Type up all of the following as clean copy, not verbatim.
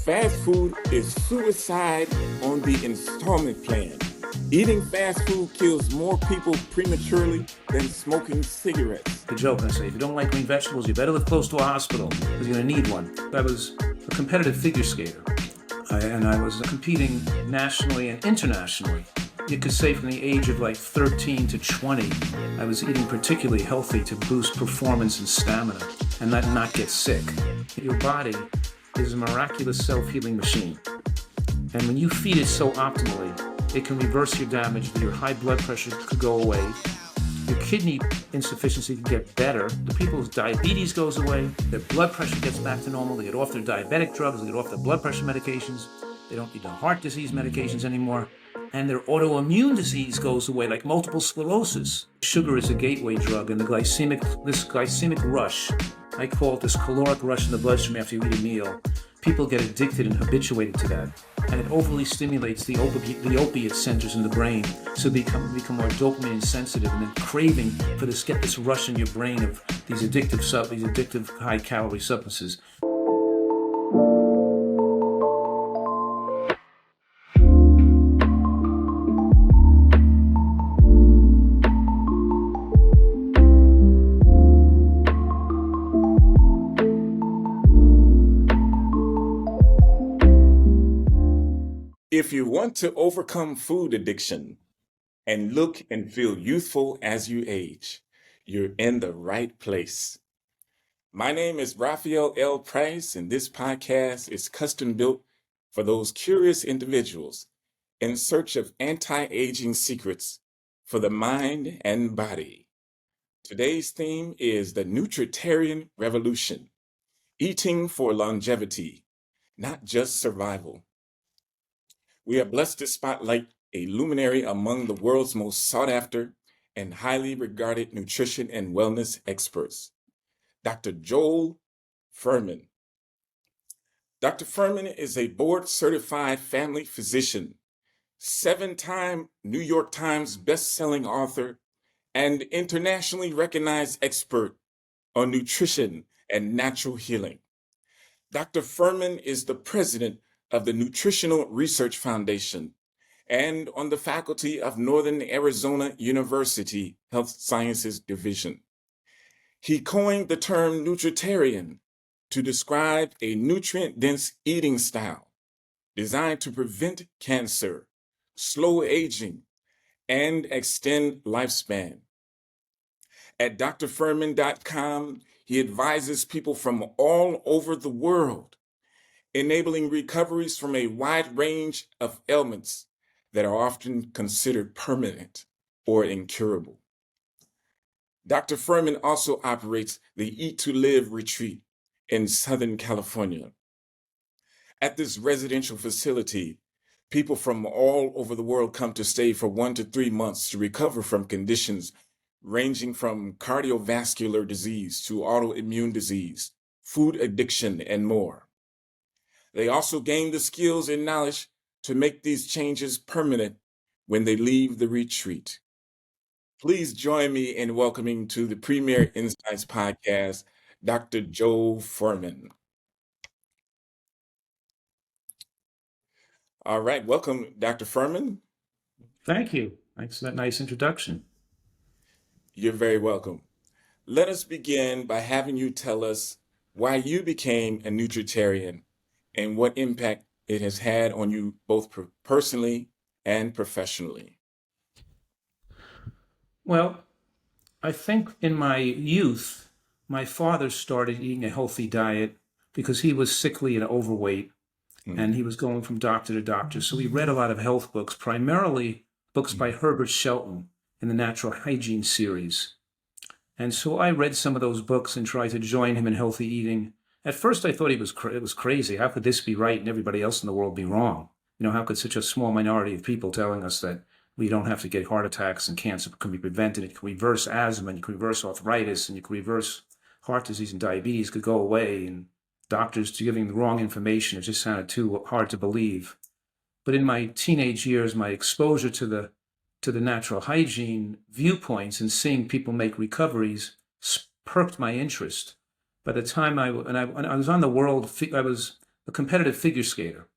Fast food is suicide on the installment plan. Eating fast food kills more people prematurely than smoking cigarettes. The joke I say, if you don't like green vegetables, you better live close to a hospital because you're going to need one. I was a competitive figure skater, and I was competing nationally and internationally. You could say from the age of like 13 to 20, I was eating particularly healthy to boost performance and stamina and not get sick. Your body is a miraculous self-healing machine. And when you feed it so optimally, it can reverse your damage. Your high blood pressure could go away. Your kidney insufficiency can get better. The people's diabetes goes away. Their blood pressure gets back to normal. They get off their diabetic drugs. They get off their blood pressure medications. They don't need the heart disease medications anymore. And their autoimmune disease goes away, like multiple sclerosis. Sugar is a gateway drug, and this glycemic rush, I call it this caloric rush in the bloodstream after you eat a meal. People get addicted and habituated to that. And it overly stimulates the opiate centers in the brain, so they become more dopamine sensitive, and then craving for this, get this rush in your brain of these addictive high-calorie substances. If you want to overcome food addiction and look and feel youthful as you age, you're in the right place. My name is Raphael L. Price, and this podcast is custom built for those curious individuals in search of anti-aging secrets for the mind and body. Today's theme is the Nutritarian revolution, eating for longevity, not just survival. We are blessed to spotlight a luminary among the world's most sought-after and highly regarded nutrition and wellness experts, Dr. Joel Fuhrman. Dr. Fuhrman is a board-certified family physician, 7-time New York Times best-selling author, and internationally recognized expert on nutrition and natural healing. Dr. Fuhrman is the president of the Nutritional Research Foundation and on the faculty of Northern Arizona University Health Sciences Division. He coined the term Nutritarian to describe a nutrient-dense eating style designed to prevent cancer, slow aging, and extend lifespan. At drfuhrman.com, he advises people from all over the world, enabling recoveries from a wide range of ailments that are often considered permanent or incurable. Dr. Fuhrman also operates the Eat to Live retreat in Southern California. At this residential facility, people from all over the world come to stay for 1 to 3 months to recover from conditions ranging from cardiovascular disease to autoimmune disease, food addiction, and more. They also gain the skills and knowledge to make these changes permanent when they leave the retreat. Please join me in welcoming to the Premier Insights podcast, Dr. Joel Fuhrman. All right, welcome, Dr. Fuhrman. Thank you. Thanks for that nice introduction. You're very welcome. Let us begin by having you tell us why you became a Nutritarian and what impact it has had on you both personally and professionally. Well, I think in my youth, my father started eating a healthy diet because he was sickly and overweight, and he was going from doctor to doctor. So he read a lot of health books, primarily books by Herbert Shelton in the Natural Hygiene series. And so I read some of those books and tried to join him in healthy eating. At first, I thought it was crazy. How could this be right and everybody else in the world be wrong? How could such a small minority of people telling us that we don't have to get heart attacks and cancer can be prevented, it can reverse asthma, and you can reverse arthritis, and you can reverse heart disease and diabetes could go away, and doctors giving the wrong information, it just sounded too hard to believe. But in my teenage years, my exposure to the natural hygiene viewpoints and seeing people make recoveries perked my interest. By the time I was on the world, I was a competitive figure skater.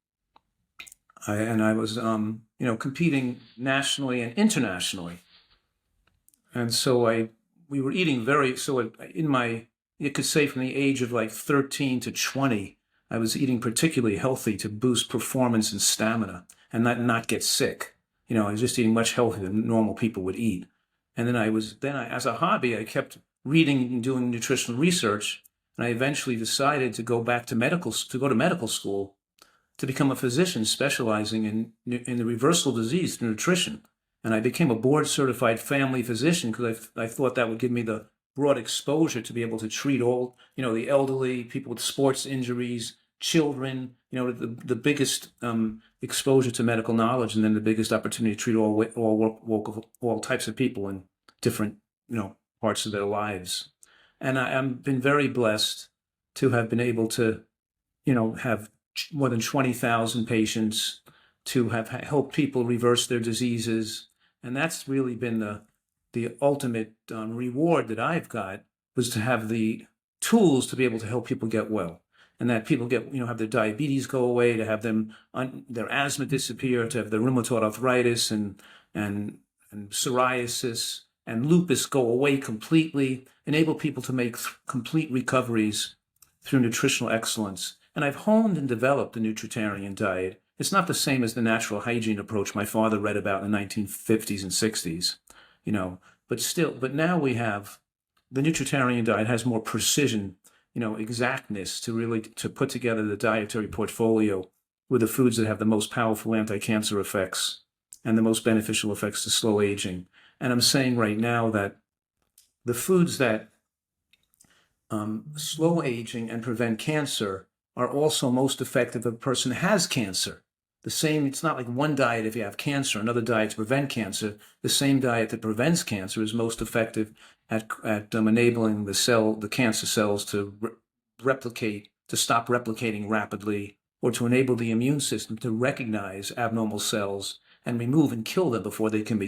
I was, competing nationally and internationally. And so we were eating you could say from the age of like 13 to 20, I was eating particularly healthy to boost performance and stamina and not get sick. I was just eating much healthier than normal people would eat. And then as a hobby, I kept reading and doing nutritional research. And I eventually decided to go to medical school to become a physician specializing in the reversal disease through nutrition. And I became a board certified family physician because I thought that would give me the broad exposure to be able to treat all, the elderly, people with sports injuries, children, the biggest exposure to medical knowledge, and then the biggest opportunity to treat all types of people in different, parts of their lives. And I've been very blessed to have been able to, have more than 20,000 patients, to have helped people reverse their diseases. And that's really been the ultimate reward that I've got, was to have the tools to be able to help people get well. And that people have their diabetes go away, to have their asthma disappear, to have their rheumatoid arthritis and psoriasis and lupus go away completely, enable people to make complete recoveries through nutritional excellence. And I've honed and developed the Nutritarian diet. It's not the same as the natural hygiene approach my father read about in the 1950s and 60s, but now we have the Nutritarian diet has more precision, exactness to put together the dietary portfolio with the foods that have the most powerful anti-cancer effects and the most beneficial effects to slow aging. And I'm saying right now that the foods that slow aging and prevent cancer are also most effective if a person has cancer. It's not like one diet if you have cancer, another diet to prevent cancer. The same diet that prevents cancer is most effective at enabling the cancer cells to replicate, to stop replicating rapidly, or to enable the immune system to recognize abnormal cells and remove and kill them before they can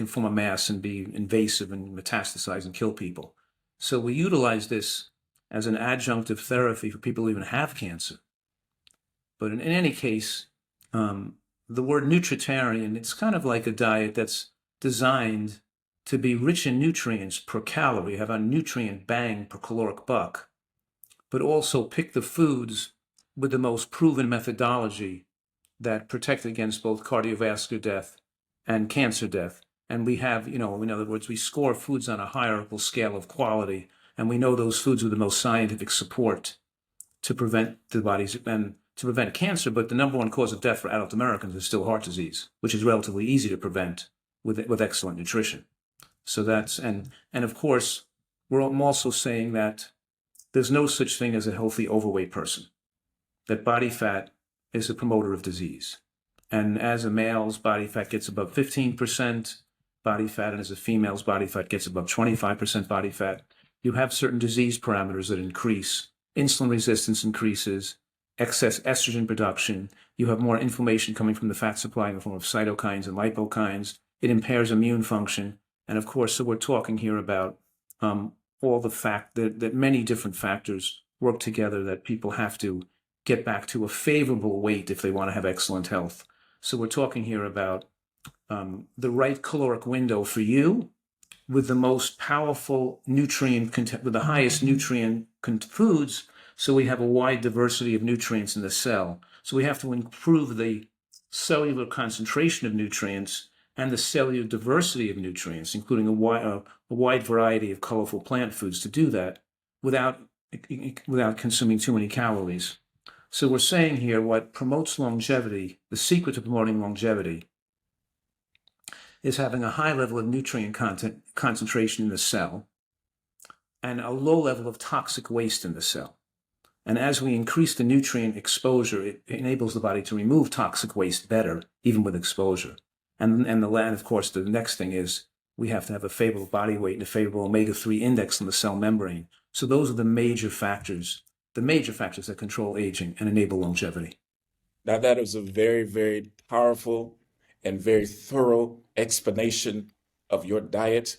form a mass and be invasive and metastasize and kill people. So we utilize this as an adjunctive therapy for people who even have cancer. But in any case, the word nutritarian, it's kind of like a diet that's designed to be rich in nutrients per calorie, have a nutrient bang per caloric buck, but also pick the foods with the most proven methodology that protect against both cardiovascular death and cancer death. And we have, in other words, we score foods on a hierarchical scale of quality, and we know those foods with the most scientific support to prevent to prevent cancer. But the number one cause of death for adult Americans is still heart disease, which is relatively easy to prevent with excellent nutrition. So and of course, I'm also saying that there's no such thing as a healthy overweight person, that body fat is a promoter of disease. And as a male's body fat gets above 15% body fat, and as a female's body fat gets above 25% body fat, you have certain disease parameters that increase. Insulin resistance increases, excess estrogen production. You have more inflammation coming from the fat supply in the form of cytokines and lipokines. It impairs immune function. And of course, so we're talking here about all the fact that many different factors work together, that people have to get back to a favorable weight if they want to have excellent health. So we're talking here about the right caloric window for you, with the most powerful nutrient with the highest nutrient foods, so we have a wide diversity of nutrients in the cell. So we have to improve the cellular concentration of nutrients and the cellular diversity of nutrients, including a wide variety of colorful plant foods, to do that without consuming too many calories. So we're saying here what promotes longevity, the secret to promoting longevity, is having a high level of nutrient concentration in the cell and a low level of toxic waste in the cell. And as we increase the nutrient exposure, it enables the body to remove toxic waste better, even with exposure. And of course, the next thing is we have to have a favorable body weight and a favorable omega-3 index in the cell membrane. So those are the major factors that control aging and enable longevity. Now, that is a very, very powerful and very thorough explanation of your diet.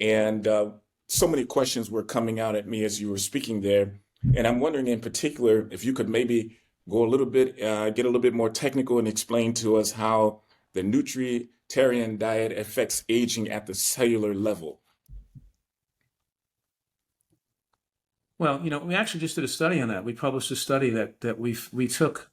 And so many questions were coming out at me as you were speaking there. And I'm wondering in particular if you could maybe go a little bit, get a little bit more technical and explain to us how the Nutritarian diet affects aging at the cellular level. Well, we actually just did a study on that. We published a study that we took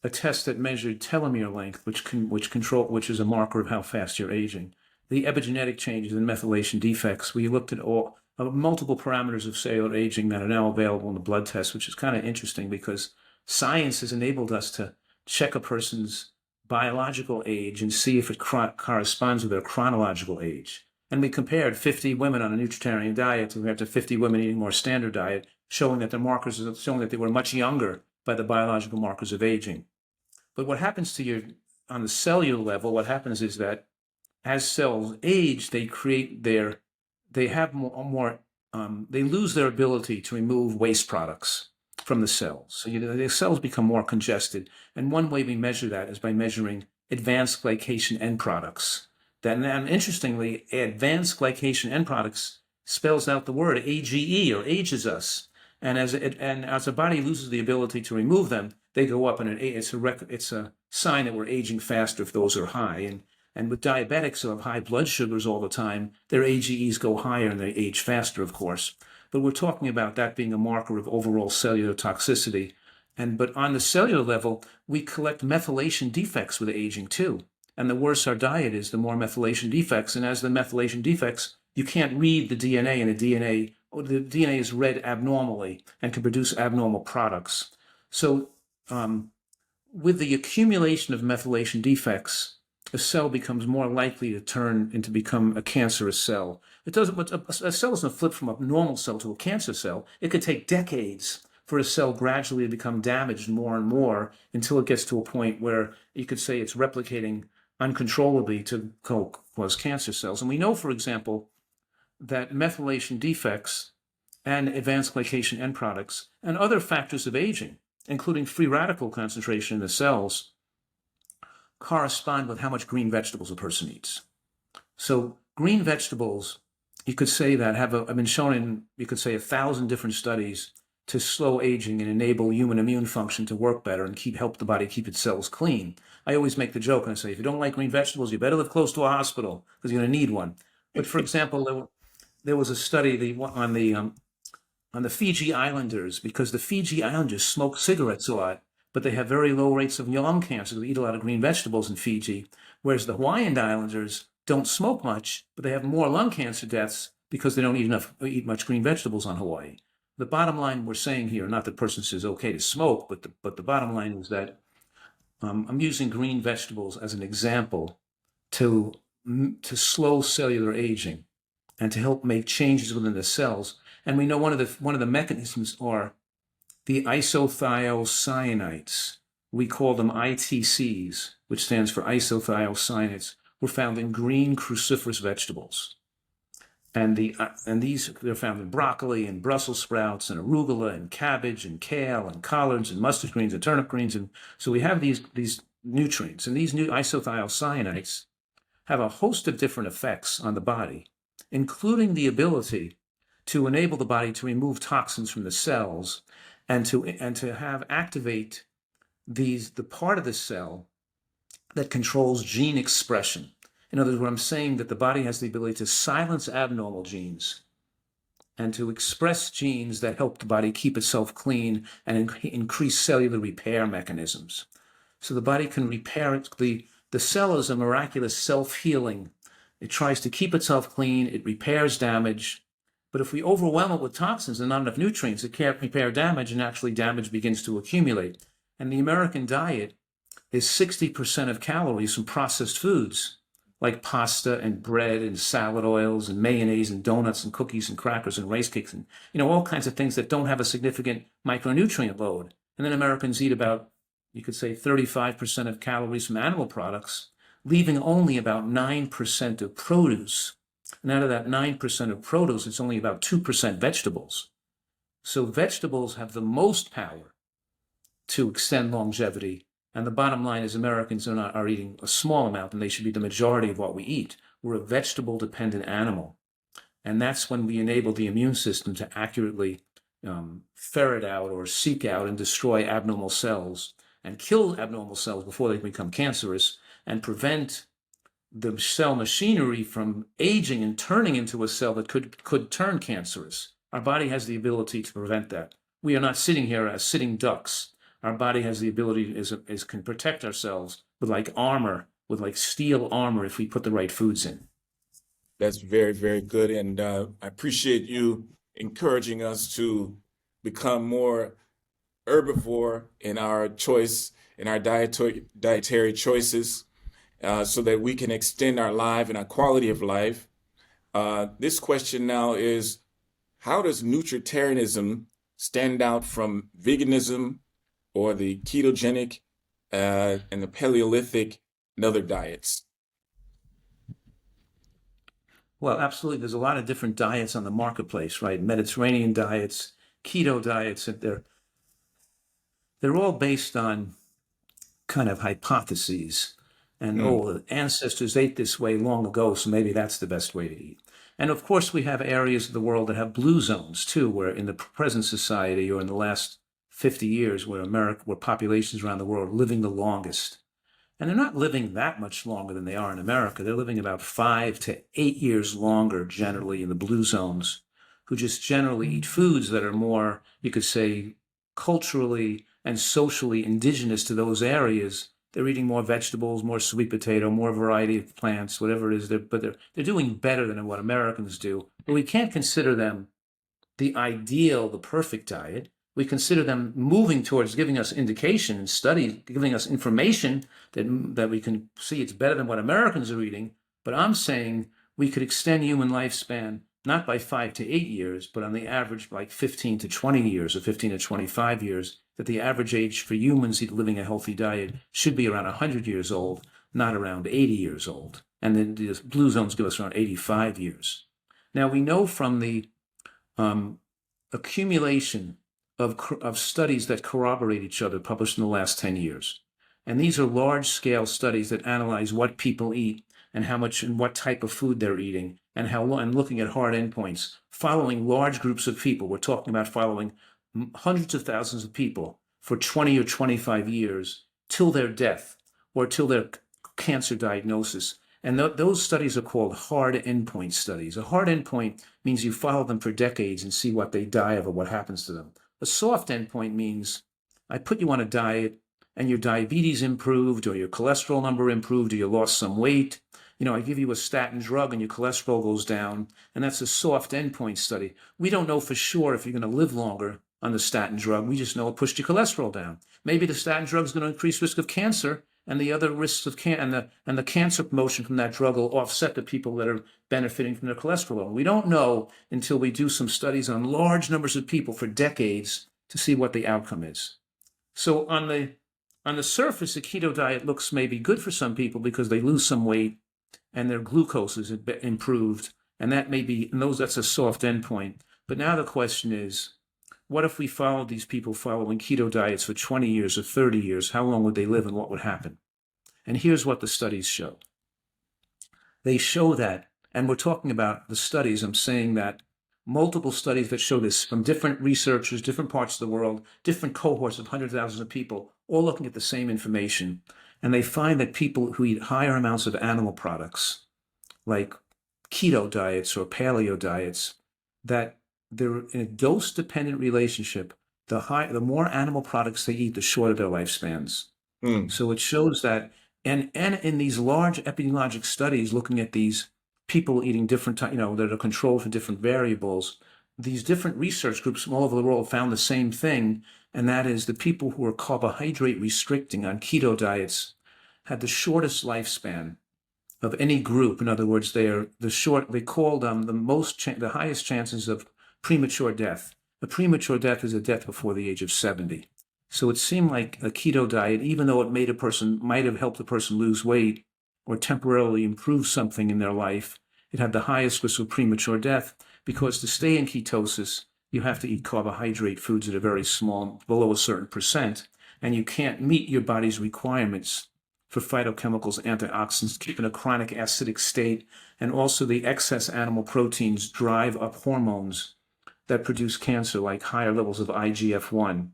a test that measured telomere length, which is a marker of how fast you're aging. The epigenetic changes and methylation defects. We looked at all multiple parameters of cellular aging that are now available in the blood test, which is kind of interesting because science has enabled us to check a person's biological age and see if it corresponds with their chronological age. And we compared 50 women on a Nutritarian diet compared to 50 women eating more standard diet, showing that they were much younger by the biological markers of aging. But what happens on the cellular level, what happens is that as cells age, they lose their ability to remove waste products from the cells. So the cells become more congested. And one way we measure that is by measuring advanced glycation end products. And interestingly, advanced glycation end products spells out the word AGE, or ages us. And as the body loses the ability to remove them, they go up, and it's a sign that we're aging faster if those are high. And with diabetics who have high blood sugars all the time, their AGEs go higher and they age faster, of course. But we're talking about that being a marker of overall cellular toxicity. But on the cellular level, we collect methylation defects with aging too. And the worse our diet is, the more methylation defects. And as the methylation defects, you can't read the DNA, and the DNA is read abnormally and can produce abnormal products. So with the accumulation of methylation defects, a cell becomes more likely to become a cancerous cell. A cell doesn't flip from a normal cell to a cancer cell. It could take decades for a cell gradually to become damaged more and more until it gets to a point where you could say it's replicating uncontrollably to cause cancer cells. And we know, for example, that methylation defects and advanced glycation end products and other factors of aging, including free radical concentration in the cells, correspond with how much green vegetables a person eats. So green vegetables, you could say that have been shown in, you could say, 1,000 different studies to slow aging and enable human immune function to work better and help the body keep its cells clean. I always make the joke and I say, if you don't like green vegetables, you better live close to a hospital because you're going to need one. But for example, there was a study on the Fiji Islanders, because the Fiji Islanders smoke cigarettes a lot, but they have very low rates of lung cancer. They eat a lot of green vegetables in Fiji, whereas the Hawaiian Islanders don't smoke much, but they have more lung cancer deaths because they don't eat much green vegetables on Hawaii. The bottom line we're saying here, not that person says okay to smoke, but the bottom line is that I'm using green vegetables as an example to slow cellular aging and to help make changes within the cells. And we know one of the mechanisms are the isothiocyanates. We call them ITCs, which stands for isothiocyanates, were found in green cruciferous vegetables. And these they're found in broccoli and Brussels sprouts and arugula and cabbage and kale and collards and mustard greens and turnip greens. And so we have these nutrients, and these new isothiocyanates have a host of different effects on the body, including the ability to enable the body to remove toxins from the cells and to activate the part of the cell that controls gene expression. In other words, what I'm saying that the body has the ability to silence abnormal genes and to express genes that help the body keep itself clean and increase cellular repair mechanisms. So the body can repair it. The cell is a miraculous self-healing. It tries to keep itself clean. It repairs damage. But if we overwhelm it with toxins and not enough nutrients, it can't repair damage, and actually damage begins to accumulate. And the American diet is 60% of calories from processed foods, like pasta and bread and salad oils and mayonnaise and donuts and cookies and crackers and rice cakes and, all kinds of things that don't have a significant micronutrient load. And then Americans eat about, you could say, 35% of calories from animal products, leaving only about 9% of produce. And out of that 9% of produce, it's only about 2% vegetables. So vegetables have the most power to extend longevity. And the bottom line is Americans are eating a small amount, and they should be the majority of what we eat. We're a vegetable-dependent animal. And that's when we enable the immune system to accurately ferret out or seek out and destroy abnormal cells and kill abnormal cells before they become cancerous and prevent the cell machinery from aging and turning into a cell that could turn cancerous. Our body has the ability to prevent that. We are not sitting here as sitting ducks. Our body has the ability, can protect ourselves with like armor, with like steel armor if we put the right foods in. That's very, very good. And I appreciate you encouraging us to become more herbivore in our choice, in our dietary choices, so that we can extend our life and our quality of life. This question now is, how does Nutritarianism stand out from veganism or the ketogenic and the Paleolithic and other diets? Well, absolutely. There's a lot of different diets on the marketplace, right? Mediterranean diets, keto diets, and they're all based on kind of hypotheses. And the ancestors ate this way long ago, so maybe that's the best way to eat. And of course, we have areas of the world that have blue zones too, where in the present society or in the last 50 years, where populations around the world are living the longest. And they're not living that much longer than they are in America. They're living about 5 to 8 years longer generally in the blue zones, who just generally eat foods that are more, you could say, culturally and socially indigenous to those areas. They're eating more vegetables, more sweet potato, more variety of plants, whatever it is. But they're doing better than what Americans do. But we can't consider them the ideal, the perfect diet. We consider them moving towards giving us indication and studies, giving us information that we can see it's better than what Americans are eating. But I'm saying we could extend human lifespan not by 5 to 8 years, but on the average like 15 to 20 years or 15 to 25 years, that the average age for humans living a healthy diet should be around 100 years old, not around 80 years old. And then the blue zones give us around 85 years. Now we know from the accumulation of studies that corroborate each other published in the last 10 years. And these are large-scale studies that analyze what people eat and how much and what type of food they're eating and and looking at hard endpoints, following large groups of people. We're talking about following hundreds of thousands of people for 20 or 25 years till their death or till their cancer diagnosis. And those studies are called hard endpoint studies. A hard endpoint means you follow them for decades and see what they die of or what happens to them. A soft endpoint means I put you on a diet and your diabetes improved or your cholesterol number improved or you lost some weight. I give you a statin drug and your cholesterol goes down, and that's a soft endpoint study. We don't know for sure if you're going to live longer on the statin drug. We just know it pushed your cholesterol down. Maybe the statin drug is going to increase risk of cancer, and the other risks of cancer and the cancer promotion from that drug will offset the people that are benefiting from their cholesterol. We don't know until we do some studies on large numbers of people for decades to see what the outcome is. So on the surface, a keto diet looks maybe good for some people because they lose some weight and their glucose is improved, and that's a soft endpoint. But now the question is, what if we followed these people following keto diets for 20 years or 30 years? How long would they live and what would happen? And here's what the studies show. They show that, and we're talking about the studies, I'm saying that multiple studies that show this from different researchers, different parts of the world, different cohorts of hundreds of thousands of people, all looking at the same information. And they find that people who eat higher amounts of animal products, like keto diets or paleo diets, that they're in a dose-dependent relationship. The more animal products they eat, the shorter their lifespans. So it shows that, and in these large epidemiologic studies looking at these people eating different, that are controlled for different variables, these different research groups from all over the world found the same thing, and that is the people who are carbohydrate restricting on keto diets had the shortest lifespan of any group. In other words, they called the highest chances of premature death. A premature death is a death before the age of 70. So it seemed like a keto diet, even though it might have helped a person lose weight or temporarily improve something in their life, it had the highest risk of premature death because to stay in ketosis, you have to eat carbohydrate foods that are very small, below a certain percent, and you can't meet your body's requirements for phytochemicals, antioxidants, keep in a chronic acidic state, and also the excess animal proteins drive up hormones that produce cancer, like higher levels of IGF-1.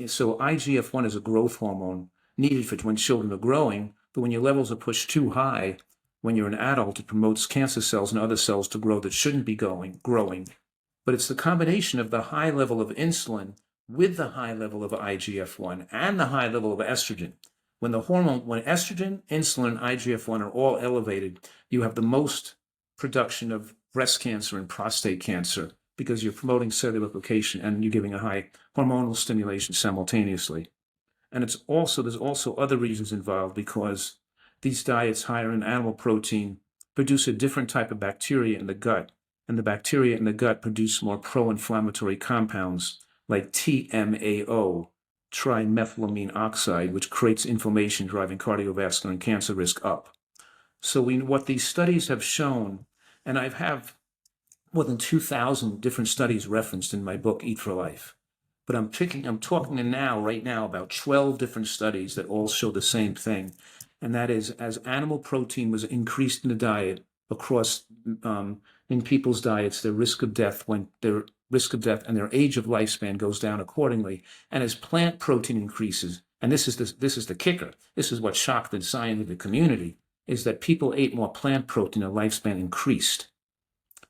So IGF-1 is a growth hormone needed for when children are growing, but when your levels are pushed too high, when you're an adult, it promotes cancer cells and other cells to grow that shouldn't be growing. But it's the combination of the high level of insulin with the high level of IGF-1 and the high level of estrogen. When estrogen, insulin, and IGF-1 are all elevated, you have the most production of breast cancer and prostate cancer because you're promoting cellular replication and you're giving a high hormonal stimulation simultaneously. And there's also other reasons involved, because these diets higher in animal protein produce a different type of bacteria in the gut, and the bacteria in the gut produce more pro-inflammatory compounds like TMAO, trimethylamine oxide, which creates inflammation, driving cardiovascular and cancer risk up. So what these studies have shown, and I have more than 2,000 different studies referenced in my book, Eat for Life. But I'm talking right now about 12 different studies that all show the same thing. And that is, as animal protein was increased in the diet across, in people's diets, their risk of death and their age of lifespan goes down accordingly. And as plant protein increases, and this is the kicker, this is what shocked the scientific community, is that people ate more plant protein and lifespan increased.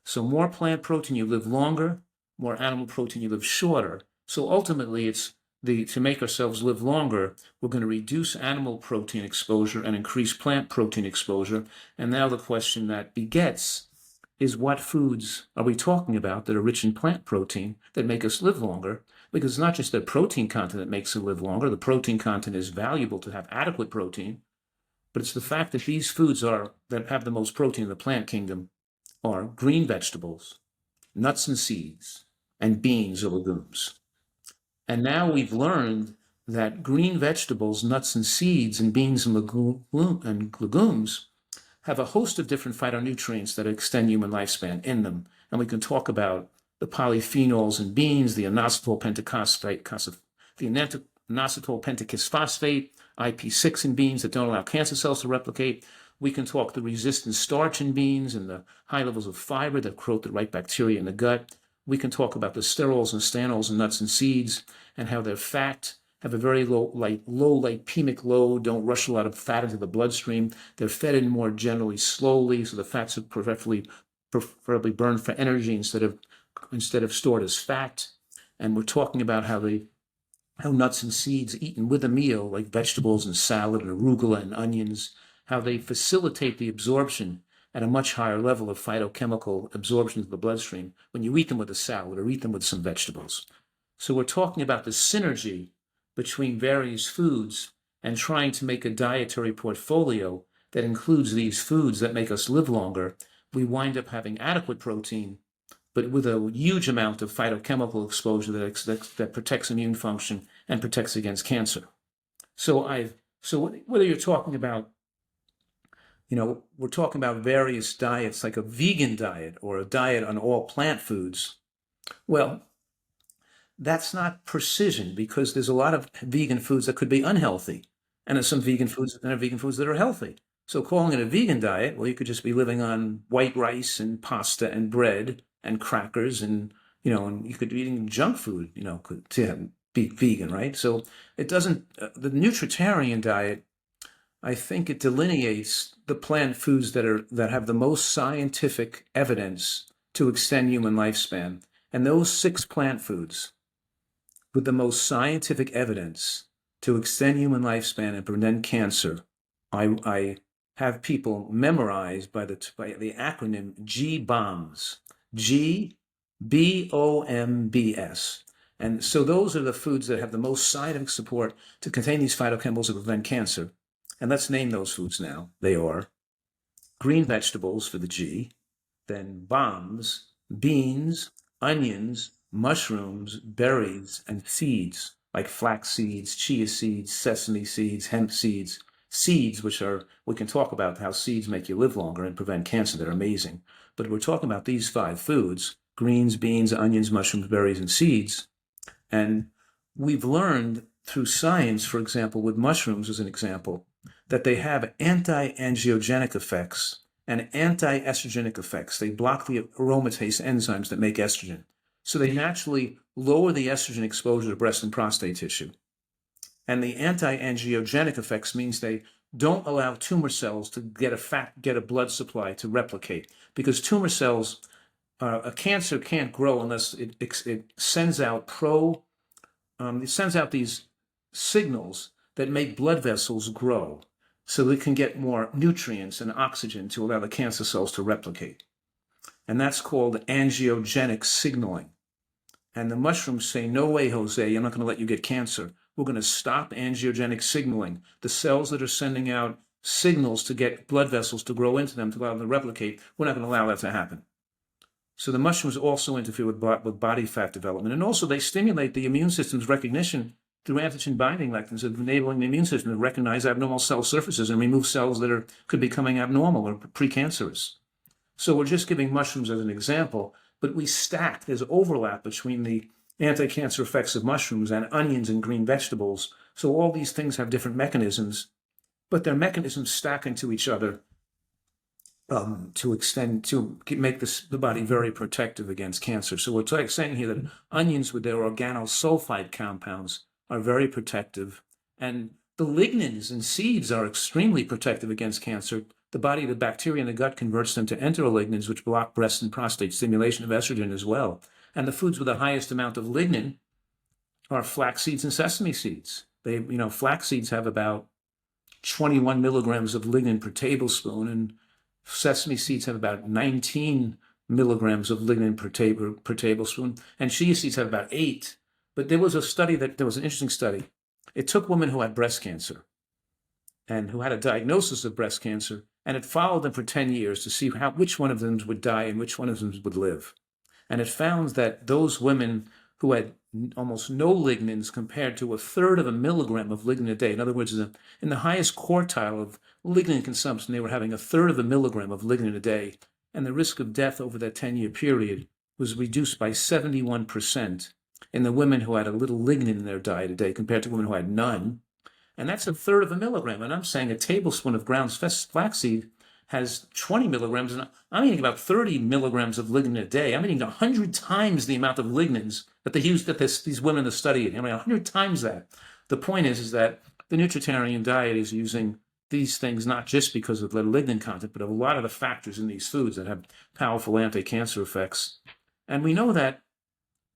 So more plant protein, you live longer; more animal protein, you live shorter. So ultimately, it's to make ourselves live longer, we're going to reduce animal protein exposure and increase plant protein exposure. And now the question that begets is, what foods are we talking about that are rich in plant protein that make us live longer? Because it's not just the protein content that makes us live longer. The protein content is valuable to have adequate protein, but it's the fact that these foods that have the most protein in the plant kingdom are green vegetables, nuts and seeds, and beans or legumes. And now we've learned that green vegetables, nuts and seeds, and beans and legumes have a host of different phytonutrients that extend human lifespan in them. And we can talk about the polyphenols in beans, the inositol pentakisphosphate, IP6 in beans that don't allow cancer cells to replicate. We can talk the resistant starch in beans and the high levels of fiber that create the right bacteria in the gut. We can talk about the sterols and stanols in nuts and seeds, and how their fat have a very low lipemic load, don't rush a lot of fat into the bloodstream. They're fed in more generally slowly, so the fats are preferably burned for energy instead of stored as fat. And we're talking about how nuts and seeds eaten with a meal, like vegetables and salad and arugula and onions, how they facilitate the absorption at a much higher level of phytochemical absorption into the bloodstream when you eat them with a salad or eat them with some vegetables. So we're talking about the synergy between various foods and trying to make a dietary portfolio that includes these foods that make us live longer. We wind up having adequate protein, but with a huge amount of phytochemical exposure that protects immune function and protects against cancer. So whether you're talking about, we're talking about various diets, like a vegan diet or a diet on all plant foods. Well, that's not precision, because there's a lot of vegan foods that could be unhealthy, and there's some vegan foods that are healthy. So calling it a vegan diet, well, you could just be living on white rice and pasta and bread and crackers, and you could be eating junk food, to be vegan, right? So it doesn't. The Nutritarian diet, I think it delineates the plant foods that have the most scientific evidence to extend human lifespan, and those 6 plant foods with the most scientific evidence to extend human lifespan and prevent cancer, I have people memorize by the acronym GBOMBS, GBOMBS. And so those are the foods that have the most scientific support to contain these phytochemicals to prevent cancer. And let's name those foods now. They are green vegetables for the G, then bombs, beans, onions, mushrooms, berries, and seeds, like flax seeds, chia seeds, sesame seeds, hemp seeds, which we can talk about how seeds make you live longer and prevent cancer. They're amazing. But we're talking about these 5 foods: greens, beans, onions, mushrooms, berries, and seeds. And we've learned through science, for example, with mushrooms as an example, that they have anti-angiogenic effects and anti-estrogenic effects. They block the aromatase enzymes that make estrogen. So they naturally lower the estrogen exposure to breast and prostate tissue. And the anti-angiogenic effects means they don't allow tumor cells to get a blood supply to replicate, because tumor cells, a cancer can't grow unless it sends out it sends out these signals that make blood vessels grow so they can get more nutrients and oxygen to allow the cancer cells to replicate. And that's called angiogenic signaling. And the mushrooms say, no way, Jose, I'm not going to let you get cancer. We're going to stop angiogenic signaling. The cells that are sending out signals to get blood vessels to grow into them to allow them to replicate, we're not going to allow that to happen. So the mushrooms also interfere with body fat development. And also they stimulate the immune system's recognition through antigen binding lectins, enabling the immune system to recognize abnormal cell surfaces and remove cells that could be becoming abnormal or precancerous. So we're just giving mushrooms as an example, but we stack, there's overlap between the anti-cancer effects of mushrooms and onions and green vegetables. So all these things have different mechanisms, but their mechanisms stack into each other to make the body very protective against cancer. So we're saying here that onions with their organosulfide compounds are very protective, and the lignans in seeds are extremely protective against cancer. The bacteria in the gut converts them to enterolignans, which block breast and prostate stimulation of estrogen as well. And the foods with the highest amount of lignin are flax seeds and sesame seeds. Flax seeds have about 21 milligrams of lignin per tablespoon, and sesame seeds have about 19 milligrams of lignin per tablespoon, and chia seeds have about 8. But there was an interesting study. It took women who had breast cancer and who had a diagnosis of breast cancer, and it followed them for 10 years to see which one of them would die and which one of them would live. And it found that those women who had almost no lignins compared to 1/3 of a milligram of lignin a day, in other words, in the highest quartile of lignin consumption, they were having 1/3 of a milligram of lignin a day, and the risk of death over that 10-year period was reduced by 71% in the women who had a little lignin in their diet a day compared to women who had none. And that's 1/3 of a milligram. And I'm saying a tablespoon of ground flaxseed has 20 milligrams, and I'm eating about 30 milligrams of lignin a day. I'm eating 100 times the amount of lignins that these women in the study eat. 100 times that. The point is that the Nutritarian diet is using these things not just because of the lignin content, but of a lot of the factors in these foods that have powerful anti-cancer effects. And we know that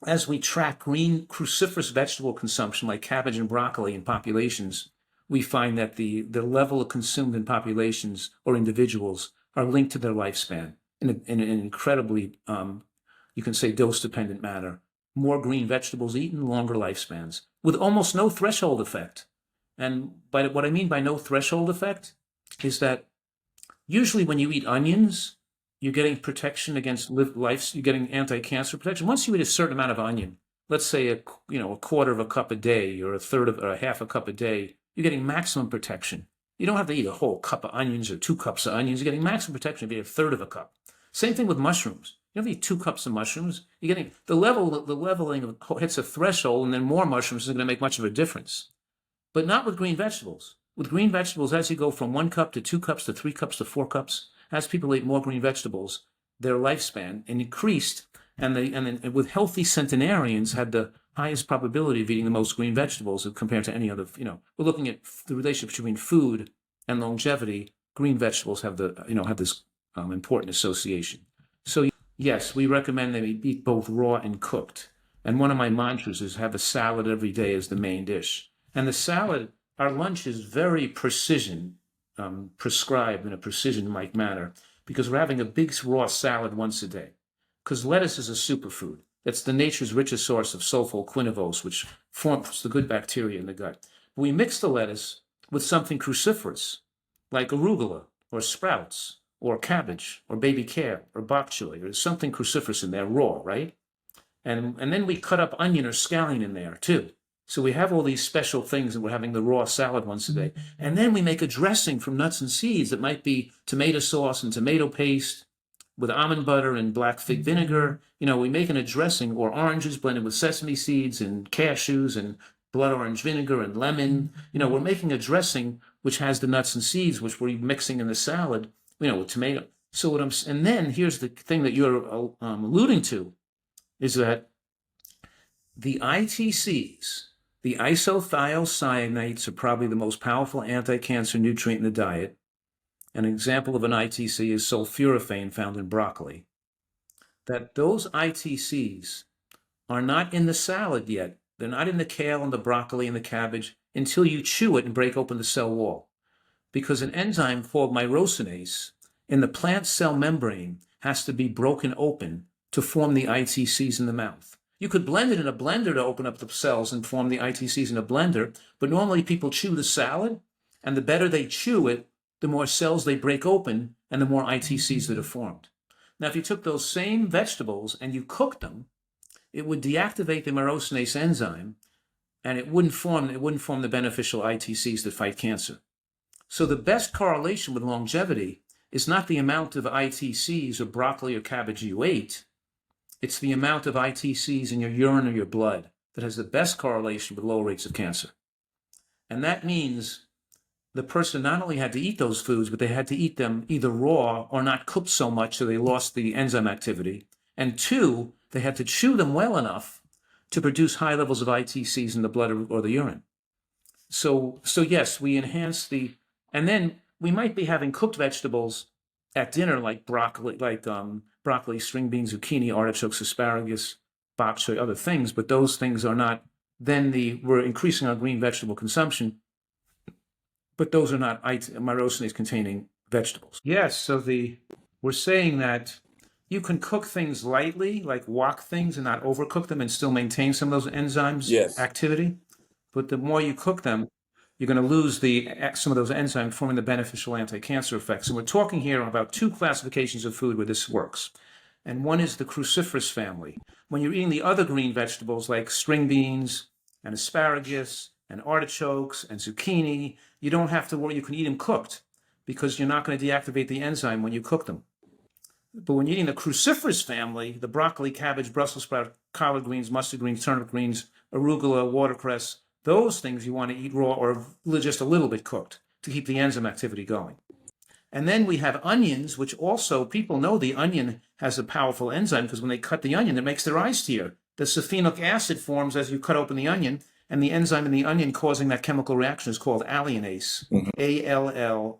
as we track green cruciferous vegetable consumption like cabbage and broccoli in populations, we find that the level of consumed in populations or individuals are linked to their lifespan in an incredibly, you can say, dose-dependent manner. More green vegetables eaten, longer lifespans, with almost no threshold effect. And what I mean by no threshold effect is that usually when you eat onions, you're getting protection against you're getting anti-cancer protection. Once you eat a certain amount of onion, let's say a quarter of a cup a day or a half a cup a day, you're getting maximum protection. You don't have to eat a whole cup of onions or 2 cups of onions. You're getting maximum protection if you eat 1/3 of a cup. Same thing with mushrooms. You don't eat 2 cups of mushrooms. You're getting the leveling hits a threshold, and then more mushrooms isn't going to make much of a difference. But not with green vegetables. With green vegetables, as you go from 1 cup to 2 cups to 3 cups to 4 cups, as people ate more green vegetables, their lifespan increased, and with healthy centenarians had the highest probability of eating the most green vegetables compared to any other. We're looking at the relationship between food and longevity. Green vegetables have this important association. So yes, we recommend they eat both raw and cooked. And one of my mantras is have a salad every day as the main dish. And the salad, our lunch is very prescribed in a precision-like manner, because we're having a big raw salad once a day. Because lettuce is a superfood. That's the nature's richest source of sulfoquinavose, which forms the good bacteria in the gut. We mix the lettuce with something cruciferous, like arugula, or sprouts, or cabbage, or baby kale, or bok choy. There's something cruciferous in there, raw, right? And then we cut up onion or scallion in there, too. So we have all these special things, and we're having the raw salad once a day. And then we make a dressing from nuts and seeds that might be tomato sauce and tomato paste with almond butter and black fig vinegar. We make a dressing, or oranges blended with sesame seeds and cashews and blood orange vinegar and lemon. We're making a dressing which has the nuts and seeds, which we're mixing in the salad, with tomato. And then here's the thing that you're alluding to, is that The ITCs, the isothiocyanates, are probably the most powerful anti-cancer nutrient in the diet. An example of an ITC is sulforaphane, found in broccoli. That those ITCs are not in the salad yet. They're not in the kale and the broccoli and the cabbage until you chew it and break open the cell wall. Because an enzyme called myrosinase in the plant cell membrane has to be broken open to form the ITCs in the mouth. You could blend it in a blender to open up the cells and form the ITCs in a blender, but normally people chew the salad, and the better they chew it, the more cells they break open and the more ITCs that are formed. Now, if you took those same vegetables and you cooked them, it would deactivate the myrosinase enzyme, and it wouldn't form the beneficial ITCs that fight cancer. So the best correlation with longevity is not the amount of ITCs or broccoli or cabbage you ate. It's the amount of ITCs in your urine or your blood that has the best correlation with low rates of cancer. And that means the person not only had to eat those foods, but they had to eat them either raw or not cooked so much so they lost the enzyme activity. And two, they had to chew them well enough to produce high levels of ITCs in the blood or the urine. So yes, we enhance and then we might be having cooked vegetables at dinner, like broccoli, string beans, zucchini, artichokes, asparagus, bok choy, other things, but those things are not, we're increasing our green vegetable consumption, but those are not myrosinase containing vegetables. Yes, so we're saying that you can cook things lightly, like wok things, and not overcook them and still maintain some of those enzymes activity. But the more you cook them, you're going to lose some of those enzymes forming the beneficial anti-cancer effects. And we're talking here about two classifications of food where this works. And one is the cruciferous family. When you're eating the other green vegetables like string beans and asparagus and artichokes and zucchini, you don't have to worry. You can eat them cooked because you're not going to deactivate the enzyme when you cook them. But when you're eating the cruciferous family, the broccoli, cabbage, Brussels sprout, collard greens, mustard greens, turnip greens, arugula, watercress, those things you want to eat raw or just a little bit cooked to keep the enzyme activity going. And then we have onions, which also people know the onion has a powerful enzyme because when they cut the onion, it makes their eyes tear. The succinic acid forms as you cut open the onion, and the enzyme in the onion causing that chemical reaction is called alliinase, Alliiase.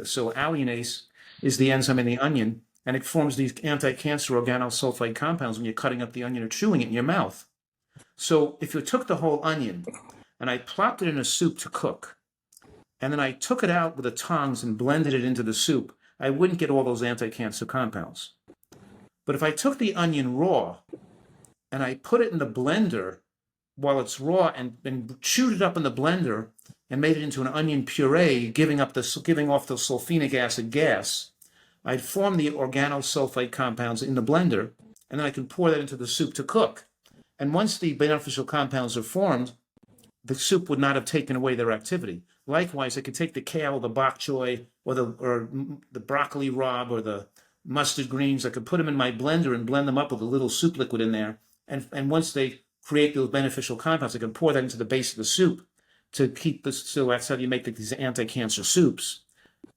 So alliinase is the enzyme in the onion, and it forms these anti-cancer organosulfide compounds when you're cutting up the onion or chewing it in your mouth. So if you took the whole onion and I plopped it in a soup to cook, and then I took it out with the tongs and blended it into the soup, I wouldn't get all those anti-cancer compounds. But if I took the onion raw and I put it in the blender while it's raw and chewed it up in the blender and made it into an onion puree, giving off the sulfenic acid gas, I'd form the organosulfide compounds in the blender, and then I can pour that into the soup to cook. And once the beneficial compounds are formed, the soup would not have taken away their activity. Likewise, I could take the kale, the bok choy, or the broccoli rabe, or the mustard greens. I could put them in my blender and blend them up with a little soup liquid in there. And once they create those beneficial compounds, I can pour that into the base of the soup to keep this. So that's how you make these anti-cancer soups.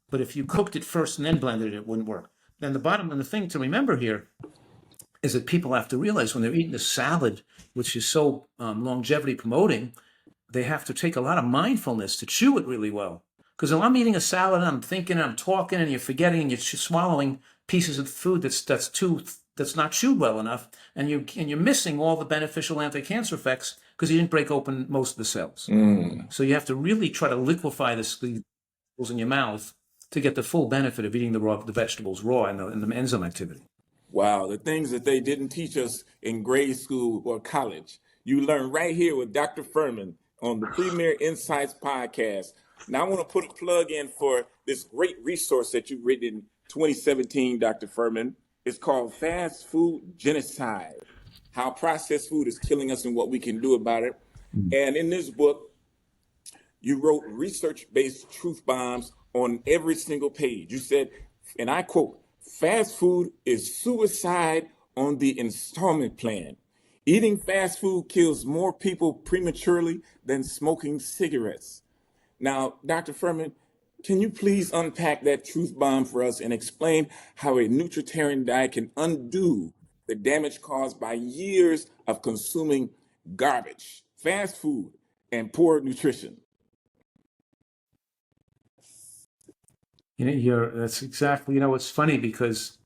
But if you cooked it first and then blended it, it wouldn't work. Then the thing to remember here is that people have to realize when they're eating a salad, which is so longevity promoting, they have to take a lot of mindfulness to chew it really well. Because if I'm eating a salad and I'm thinking and I'm talking and you're forgetting and you're swallowing pieces of food that's not chewed well enough, and you're missing all the beneficial anti-cancer effects because you didn't break open most of the cells. So you have to really try to liquefy the vegetables in your mouth to get the full benefit of eating the vegetables raw and the enzyme activity. Wow, the things that they didn't teach us in grade school or college, you learn right here with Dr. Fuhrman on the Premier Insights podcast. Now, I want to put a plug in for this great resource that you've written in 2017, Dr. Fuhrman. It's called Fast Food Genocide, How Processed Food is Killing Us and What We Can Do About It. And in this book, you wrote research-based truth bombs on every single page. You said, and I quote, "Fast food is suicide on the installment plan. Eating fast food kills more people prematurely than smoking cigarettes." Now, Dr. Fuhrman, can you please unpack that truth bomb for us and explain how a Nutritarian diet can undo the damage caused by years of consuming garbage, fast food, and poor nutrition. That's exactly, it's funny because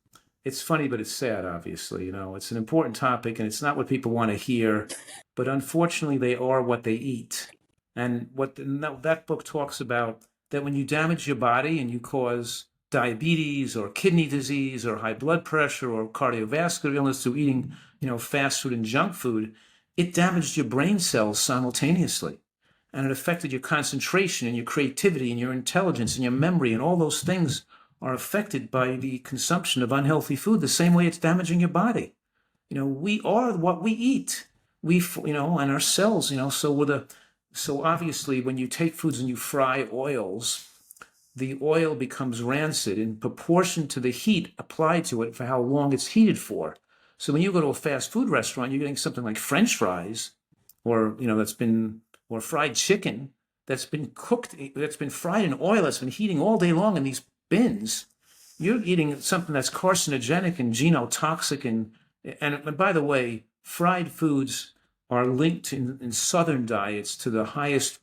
it's funny, but it's sad, obviously. It's an important topic and it's not what people want to hear, but unfortunately, they are what they eat. And that book talks about that when you damage your body and you cause diabetes or kidney disease or high blood pressure or cardiovascular illness through eating, fast food and junk food, it damaged your brain cells simultaneously. And it affected your concentration and your creativity and your intelligence and your memory, and all those things are affected by the consumption of unhealthy food the same way it's damaging your body. We are what we eat. And our cells, so obviously when you take foods and you fry oils, the oil becomes rancid in proportion to the heat applied to it for how long it's heated for. So when you go to a fast food restaurant, you're getting something like French fries, or or fried chicken that's been cooked, that's been fried in oil, that's been heating all day long in these bins. You're eating something that's carcinogenic and genotoxic, and by the way, fried foods are linked in Southern diets to the highest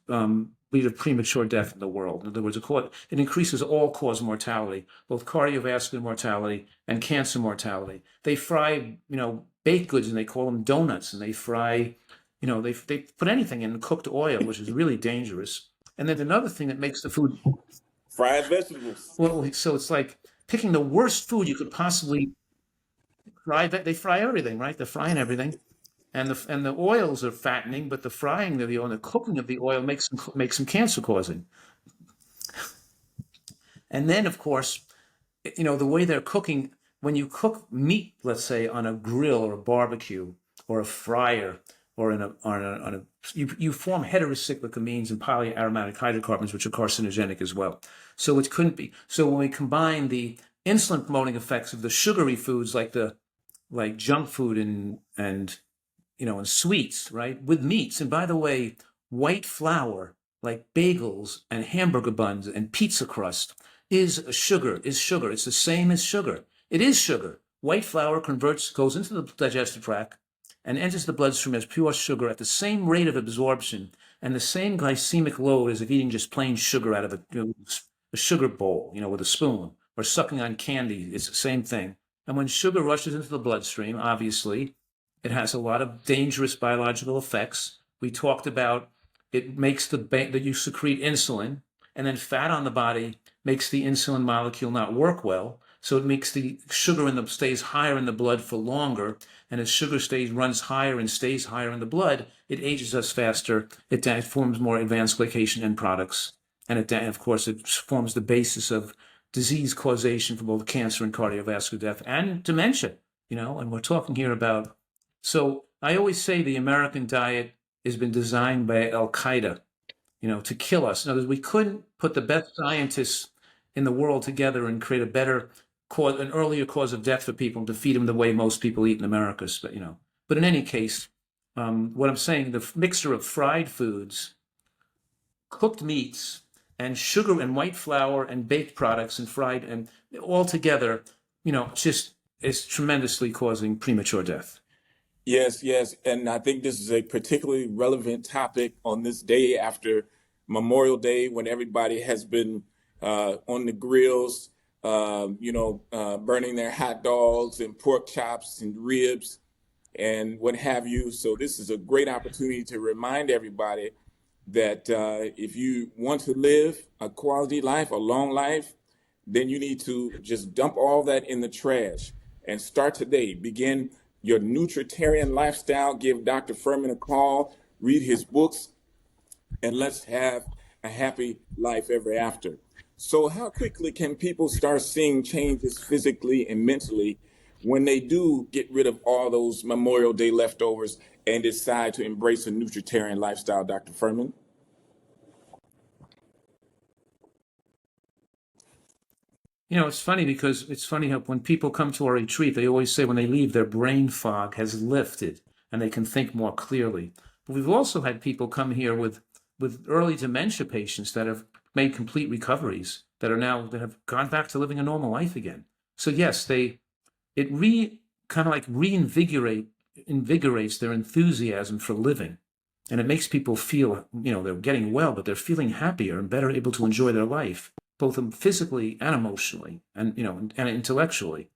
rate of premature death in the world. In other words, it increases all-cause mortality, both cardiovascular mortality and cancer mortality. They fry, baked goods, and they call them donuts, and they fry, they put anything in cooked oil, which is really dangerous. And then another thing that makes the food, Fried vegetables. well, so it's like picking the worst food you could possibly fry. They fry everything, right? They're frying everything. And the oils are fattening, but the frying of the oil and the cooking of the oil makes them cancer causing. And then, of course, the way they're cooking, when you cook meat, let's say on a grill or a barbecue or a fryer or you form heterocyclic amines and polyaromatic hydrocarbons, which are carcinogenic as well. So it couldn't be. So when we combine the insulin promoting effects of the sugary foods like junk food and sweets, right, with meats. And by the way, white flour, like bagels and hamburger buns and pizza crust, is sugar. It's the same as sugar. It is sugar. White flour goes into the digestive tract and enters the bloodstream as pure sugar at the same rate of absorption and the same glycemic load as if eating just plain sugar out of a sugar bowl, with a spoon, or sucking on candy. It's the same thing. And when sugar rushes into the bloodstream, obviously, it has a lot of dangerous biological effects. We talked about it makes that you secrete insulin, and then fat on the body makes the insulin molecule not work well. So it makes the sugar stays higher in the blood for longer. And as sugar runs higher and stays higher in the blood, it ages us faster. It forms more advanced glycation end products. And of course, it forms the basis of disease causation for both cancer and cardiovascular death and dementia, and we're talking here about. So I always say the American diet has been designed by Al-Qaeda, to kill us. In other words, we couldn't put the best scientists in the world together and create an earlier cause of death for people to feed them the way most people eat in America. But in any case, what I'm saying, the mixture of fried foods, cooked meats, and sugar and white flour and baked products and fried and all together, just is tremendously causing premature death. Yes, yes. And I think this is a particularly relevant topic on this day after Memorial Day, when everybody has been on the grills, burning their hot dogs and pork chops and ribs and what have you. So this is a great opportunity to remind everybody that if you want to live a quality life, a long life, then you need to just dump all that in the trash and start today. Begin your Nutritarian lifestyle. Give Dr. Fuhrman a call, read his books, and let's have a happy life ever after. So how quickly can people start seeing changes physically and mentally when they do get rid of all those Memorial Day leftovers and decide to embrace a Nutritarian lifestyle, Dr. Fuhrman? It's funny because it's funny how when people come to our retreat, they always say when they leave, their brain fog has lifted and they can think more clearly. But we've also had people come here with early dementia patients that have made complete recoveries, that have gone back to living a normal life again. So yes, kind of like invigorates their enthusiasm for living. And it makes people feel, they're getting well, but they're feeling happier and better able to enjoy their life, both physically and emotionally and, and intellectually.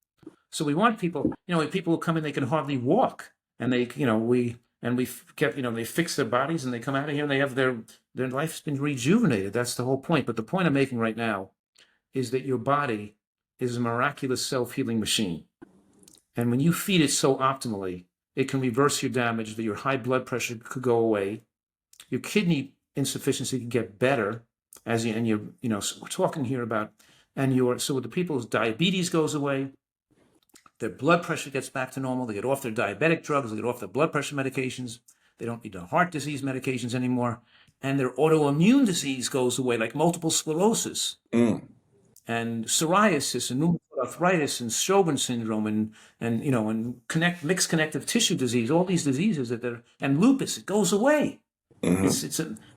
So we want people, people who come in, they can hardly walk, and they, they fix their bodies and they come out of here and they have their life's been rejuvenated. That's the whole point. But the point I'm making right now is that your body is a miraculous self-healing machine. And when you feed it so optimally, it can reverse your damage, that your high blood pressure could go away, your kidney insufficiency can get better, so we're talking here about, so with the people's diabetes goes away, their blood pressure gets back to normal, they get off their diabetic drugs, they get off their blood pressure medications, they don't need the heart disease medications anymore, and their autoimmune disease goes away, like multiple sclerosis. And psoriasis and rheumatoid arthritis and Sjogren's syndrome and mixed connective tissue disease, all these diseases and lupus, it goes away.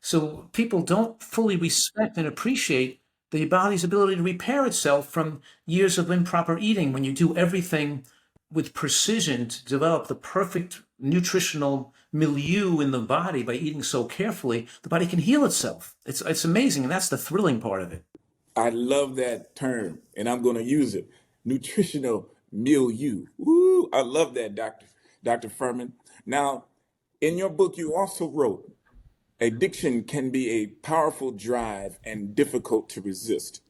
So people don't fully respect and appreciate the body's ability to repair itself from years of improper eating. When you do everything with precision to develop the perfect nutritional milieu in the body by eating so carefully, the body can heal itself. It's amazing, and that's the thrilling part of it. I love that term, and I'm going to use it. Nutritional milieu. Woo! I love that, Dr. Fuhrman. Now, in your book, you also wrote, addiction can be a powerful drive and difficult to resist,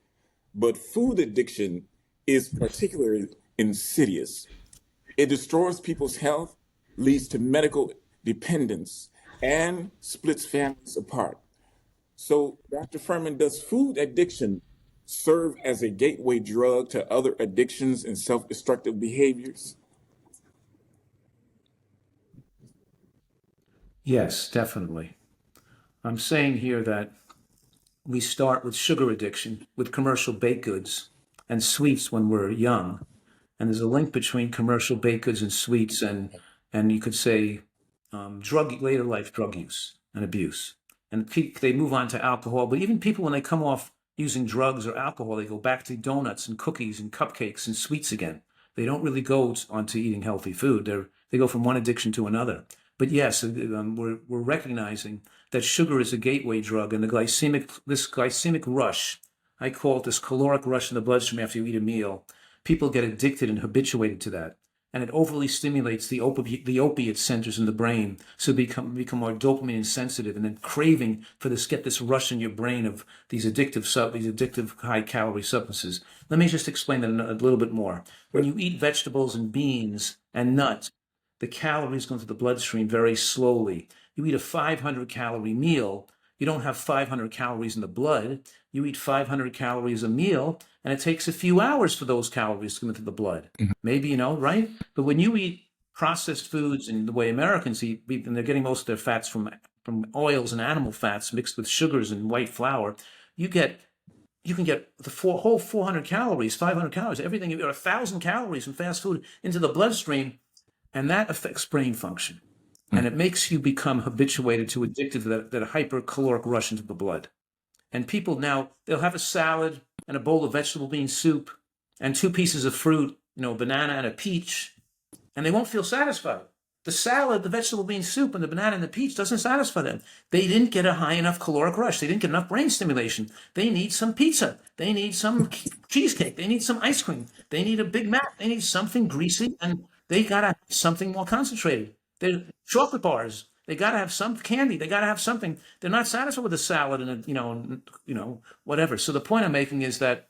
but food addiction is particularly insidious. It destroys people's health, leads to medical dependence, and splits families apart. So, Dr. Fuhrman, does food addiction serve as a gateway drug to other addictions and self-destructive behaviors? Yes, definitely. I'm saying here that we start with sugar addiction, with commercial baked goods and sweets when we're young. And there's a link between commercial baked goods and sweets and you could say later life drug use and abuse. And they move on to alcohol. But even people, when they come off using drugs or alcohol, they go back to donuts and cookies and cupcakes and sweets again. They don't really go onto eating healthy food. They go from one addiction to another. But yes, we're recognizing that sugar is a gateway drug, and this glycemic rush, I call it this caloric rush in the bloodstream after you eat a meal. People get addicted and habituated to that, and it overly stimulates the opiate centers in the brain, so become more dopamine sensitive, and then craving for get this rush in your brain of these addictive high calorie substances. Let me just explain that a little bit more. When you eat vegetables and beans and nuts, the calories go into the bloodstream very slowly. You eat a 500 calorie meal, you don't have 500 calories in the blood. You eat 500 calories a meal, and it takes a few hours for those calories to come into the blood. Maybe, right? But when you eat processed foods and the way Americans eat, and they're getting most of their fats from oils and animal fats mixed with sugars and white flour, you can get the whole 400 calories, 500 calories, everything, 1,000 calories from fast food into the bloodstream, and that affects brain function. And it makes you become habituated to addicted to that hypercaloric rush into the blood. And people now, they'll have a salad and a bowl of vegetable bean soup and 2 pieces of fruit, banana and a peach, and they won't feel satisfied. The salad, the vegetable bean soup, and the banana and the peach doesn't satisfy them. They didn't get a high enough caloric rush. They didn't get enough brain stimulation. They need some pizza. They need some cheesecake. They need some ice cream. They need a Big Mac. They need something greasy, and they got to have something more concentrated. They're chocolate bars. They got to have some candy. They got to have something. They're not satisfied with a salad and whatever. So the point I'm making is that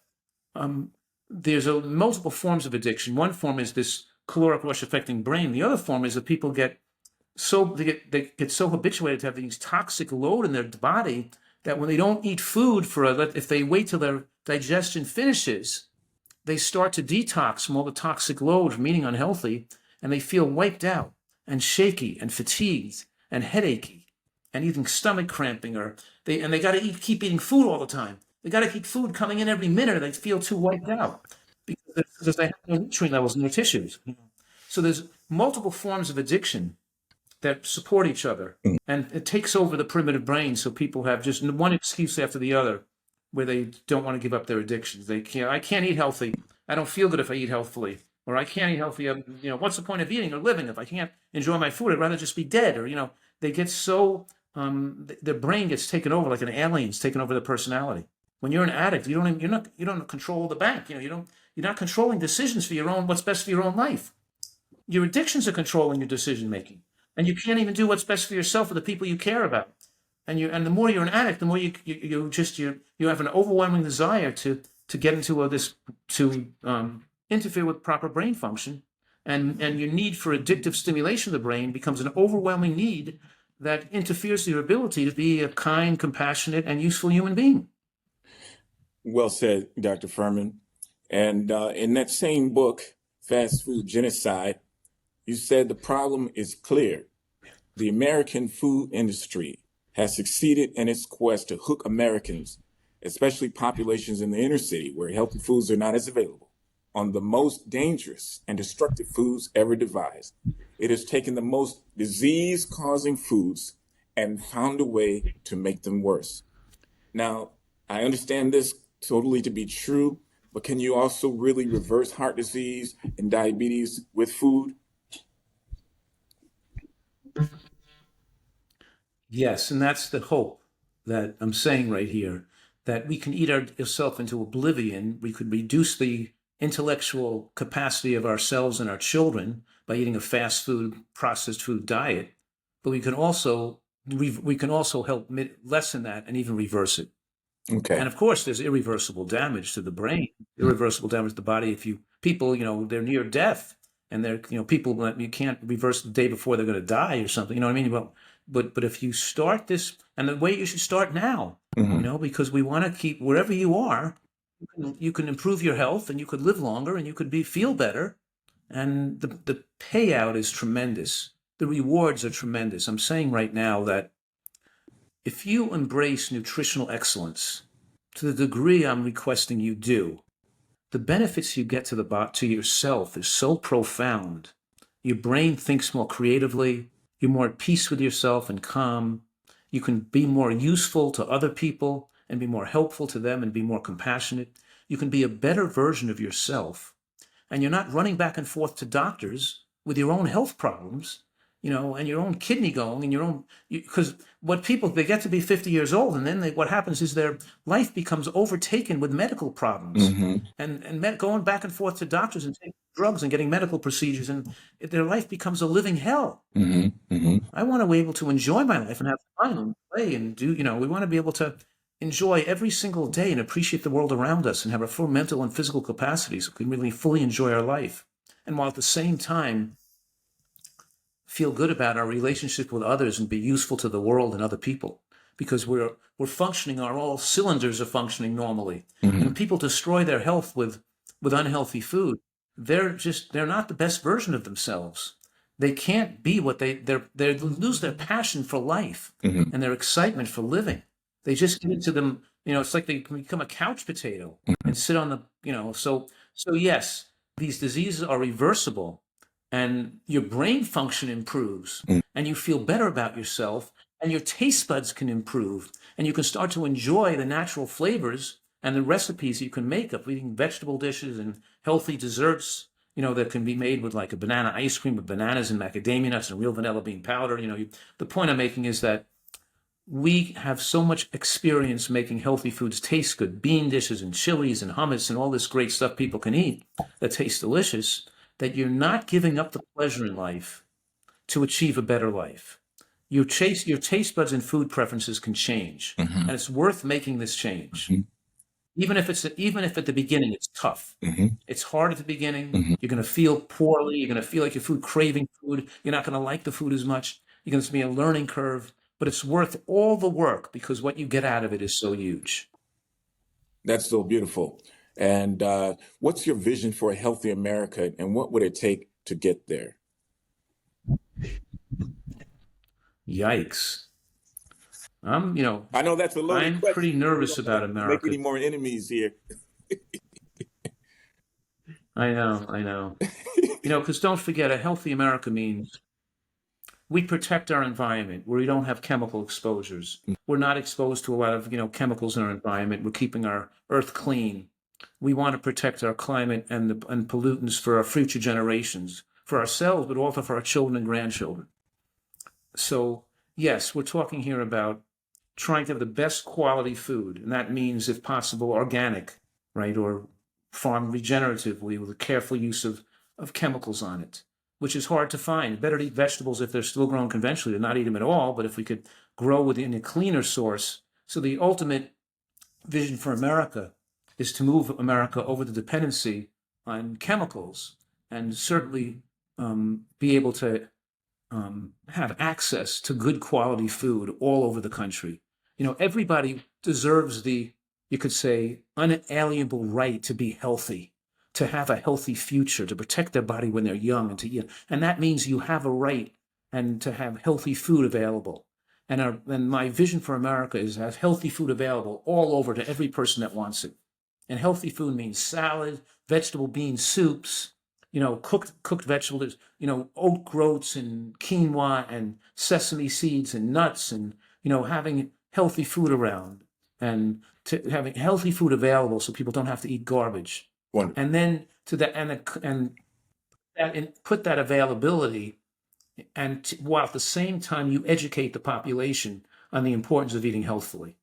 there's multiple forms of addiction. One form is this caloric rush affecting brain. The other form is that people get so habituated to have these toxic load in their body that when they don't eat food if they wait till their digestion finishes, they start to detox from all the toxic load from eating unhealthy, and they feel wiped out and shaky and fatigued and headachy and even stomach cramping, they got to keep eating food all the time. They got to keep food coming in every minute, or they feel too wiped out because they have no nutrient levels in their tissues. So there's multiple forms of addiction that support each other, and it takes over the primitive brain. So people have just one excuse after the other where they don't want to give up their addictions. I can't eat healthy. I don't feel good if I eat healthfully. or I can't eat healthy. What's the point of eating or living if I can't enjoy my food? I'd rather just be dead. Or they get so their brain gets taken over like an alien's taken over their personality. When you're an addict, you don't control the bank. You're not controlling decisions for your own what's best for your own life. Your addictions are controlling your decision making, and you can't even do what's best for yourself or the people you care about. And the more you're an addict, the more you have an overwhelming desire to get into this to interfere with proper brain function, and your need for addictive stimulation of the brain becomes an overwhelming need that interferes with your ability to be a kind, compassionate, and useful human being. Well said, Dr. Fuhrman. And in that same book, Fast Food Genocide, you said the problem is clear. The American food industry has succeeded in its quest to hook Americans, especially populations in the inner city where healthy foods are not as available, on the most dangerous and destructive foods ever devised. It has taken the most disease-causing foods and found a way to make them worse. Now, I understand this totally to be true, but can you also really reverse heart disease and diabetes with food? Yes, and that's the hope that I'm saying right here, that we can eat ourselves into oblivion. We could reduce the intellectual capacity of ourselves and our children by eating a fast food, processed food diet, but we can also help lessen that and even reverse it. Okay. And of course, there's irreversible damage to the brain, irreversible damage to the body. People, they're near death, and they're, people that you can't reverse the day before they're going to die or something. You know what I mean? Well, but if you start this, and the way you should start now, because we want to keep wherever you are, you can improve your health, and you could live longer, and you could feel better, and the payout is tremendous. The rewards are tremendous. I'm saying right now that if you embrace nutritional excellence to the degree I'm requesting you do, the benefits you get to yourself is so profound. Your brain thinks more creatively. You're more at peace with yourself and calm. You can be more useful to other people and be more helpful to them and be more compassionate. You can be a better version of yourself. And you're not running back and forth to doctors with your own health problems, and your own kidney going, and your own, because they get to be 50 years old, and then what happens is their life becomes overtaken with medical problems, and going back and forth to doctors and taking drugs and getting medical procedures, and their life becomes a living hell. I want to be able to enjoy my life and have fun and play and do, we want to be able to enjoy every single day and appreciate the world around us and have a full mental and physical capacity so we can really fully enjoy our life. And while at the same time, feel good about our relationship with others and be useful to the world and other people, because we're functioning, all cylinders are functioning normally. And people destroy their health with unhealthy food. They're not the best version of themselves. They can't be what they lose their passion for life and their excitement for living. They just get into them, it's like they become a couch potato and sit on the, so yes, these diseases are reversible, and your brain function improves, and you feel better about yourself, and your taste buds can improve, and you can start to enjoy the natural flavors and the recipes you can make of eating vegetable dishes and healthy desserts, that can be made with like a banana ice cream with bananas and macadamia nuts and real vanilla bean powder. The point I'm making is that we have so much experience making healthy foods taste good, bean dishes and chilies and hummus and all this great stuff people can eat that tastes delicious, that you're not giving up the pleasure in life to achieve a better life. Your taste buds and food preferences can change, and it's worth making this change. Even if at the beginning it's tough. It's hard at the beginning. You're going to feel poorly. You're going to feel like your food craving food. You're not going to like the food as much. You're going to be a learning curve, but it's worth all the work because what you get out of it is so huge. That's so beautiful. And what's your vision for a healthy America, and what would it take to get there? Yikes. I know that's a loaded I'm question. pretty nervous about America. Make any more enemies here? I know. Because don't forget, a healthy America means we protect our environment where we don't have chemical exposures. We're not exposed to a lot of, chemicals in our environment. We're keeping our earth clean. We want to protect our climate and pollutants for our future generations, for ourselves, but also for our children and grandchildren. So, yes, we're talking here about trying to have the best quality food, and that means, if possible, organic, right, or farmed regeneratively with a careful use of chemicals on it, which is hard to find. Better to eat vegetables if they're still grown conventionally than not eat them at all, but if we could grow within a cleaner source. So the ultimate vision for America is to move America over the dependency on chemicals and certainly be able to have access to good quality food all over the country. Everybody deserves the, you could say, unalienable right to be healthy, to have a healthy future, to protect their body when they're young, and that means you have a right and to have healthy food available. And my vision for America is to have healthy food available all over to every person that wants it. And healthy food means salad, vegetable bean soups, cooked vegetables, oat groats and quinoa and sesame seeds and nuts, and having healthy food around and having healthy food available so people don't have to eat garbage. Wonderful. And then put that availability, while at the same time you educate the population on the importance of eating healthfully.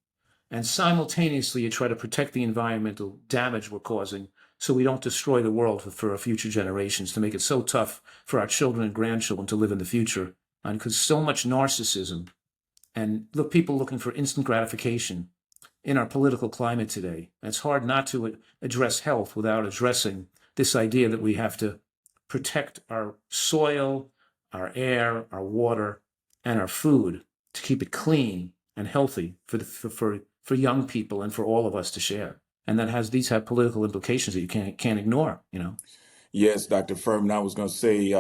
And simultaneously, you try to protect the environmental damage we're causing so we don't destroy the world for our future generations, to make it so tough for our children and grandchildren to live in the future. And because so much narcissism and people looking for instant gratification in our political climate today. And it's hard not to address health without addressing this idea that we have to protect our soil, our air, our water, and our food to keep it clean and healthy for young people and for all of us to share. And these have political implications that you can't ignore. Yes, Dr. Fuhrman, I was going to say